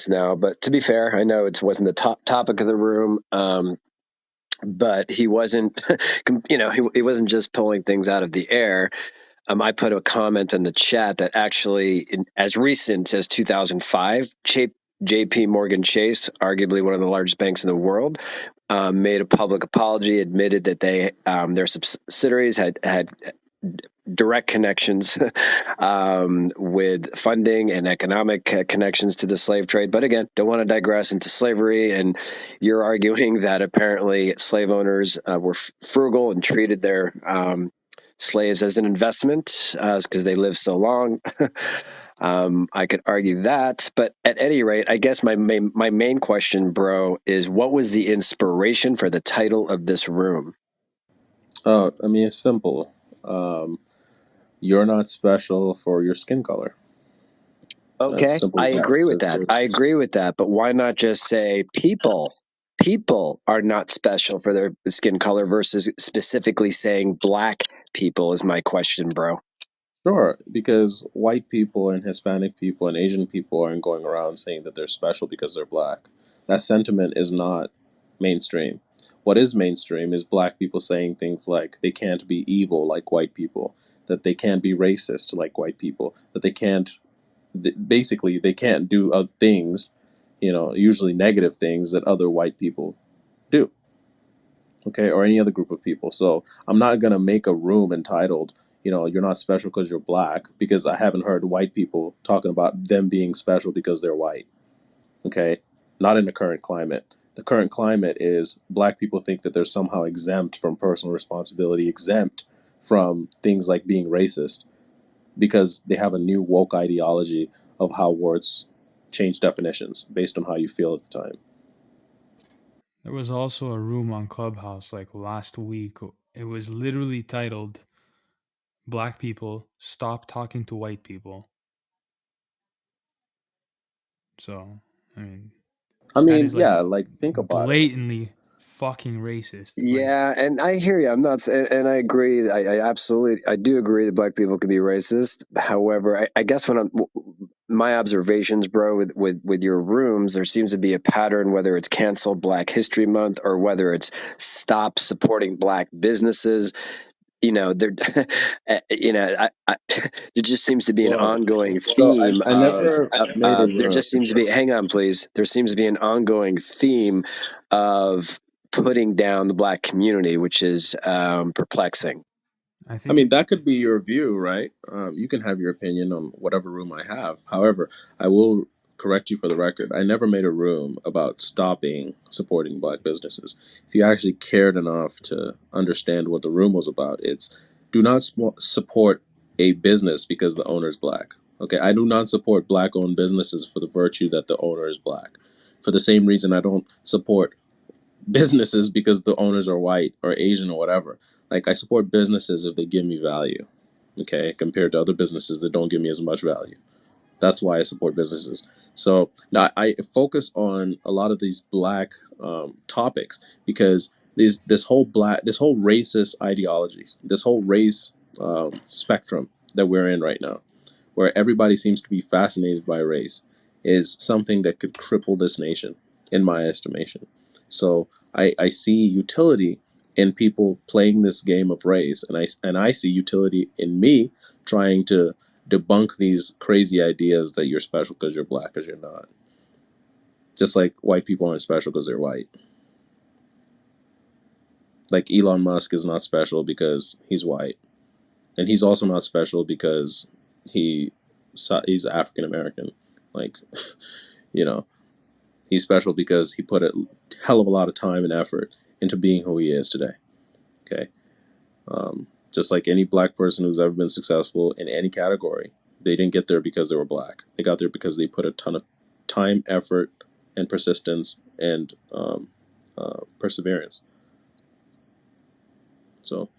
now. But to be fair, I know it wasn't the topic of the room. But he wasn't, he wasn't just pulling things out of the air. I put a comment in the chat that actually, as recent as 2005, J.P. Morgan Chase, arguably one of the largest banks in the world, made a public apology, admitted that their subsidiaries had direct connections with funding and economic connections to the slave trade. But again, don't want to digress into slavery. And you're arguing that apparently slave owners were frugal and treated their slaves as an investment because they lived so long. I could argue that, but at any rate, I guess my main question, bro, is what was the inspiration for the title of this room? I mean, it's simple. Um, you're not special for your skin color. That's Okay, simple I as that. agree with that. I agree with that. But why not just say people? People are not special for their skin color versus specifically saying black people is my question, bro. Sure, because white people and Hispanic people and Asian people aren't going around saying that they're special because they're black. That sentiment is not mainstream. What is mainstream is black people saying things like they can't be evil like white people, that they can't be racist like white people, that they can't, basically, they can't do other things, usually negative things that other white people do, okay, or any other group of people. So I'm not going to make a room entitled, you're not special because you're black, because I haven't heard white people talking about them being special because they're white, okay? Not in the current climate. The current climate is black people think that they're somehow exempt from personal responsibility, exempt from things like being racist, because they have a new woke ideology of how words change definitions based on how you feel at the time. There was also a room on Clubhouse like last week. It was literally titled "Black People Stop Talking to White People." So, I mean, I that mean, is like yeah, like think about it. blatantly fucking racist. Like, Yeah, and I hear you. I'm not, and I agree. I absolutely, I do agree that black people can be racist. However, I guess my observations, bro, with your rooms, there seems to be a pattern. Whether it's cancel Black History Month or whether it's stop supporting black businesses, there, there just seems to be an Well, ongoing so theme I never made a there room. just seems to be, hang on, please. There seems to be an ongoing theme of putting down the black community, which is perplexing. I I think mean, it. that could be your view, right? You can have your opinion on whatever room I have. However, I will correct you for the record. I never made a room about stopping supporting black businesses. If you actually cared enough to understand what the room was about, it's do not support a business because the owner is black. Okay, I do not support black owned businesses for the virtue that the owner is black. For the same reason, I don't support businesses because the owners are white or Asian or whatever. Like I support businesses if they give me value, okay, compared to other businesses that don't give me as much value. That's why I support businesses. So now I focus on a lot of these black topics because this whole racist ideologies, this whole race spectrum that we're in right now, where everybody seems to be fascinated by race, is something that could cripple this nation, in my estimation. So I see utility in people playing this game of race, and I see utility in me trying to debunk these crazy ideas that you're special because you're black, because you're not. Just like white people aren't special because they're white. Like Elon Musk is not special because he's white, and he's also not special because he he's African American. Like, you know, he's special because he put a hell of a lot of time and effort into being who he is today. Okay, just like any black person who's ever been successful in any category, they didn't get there because they were black. They got there because they put a ton of time, effort, and persistence and perseverance. So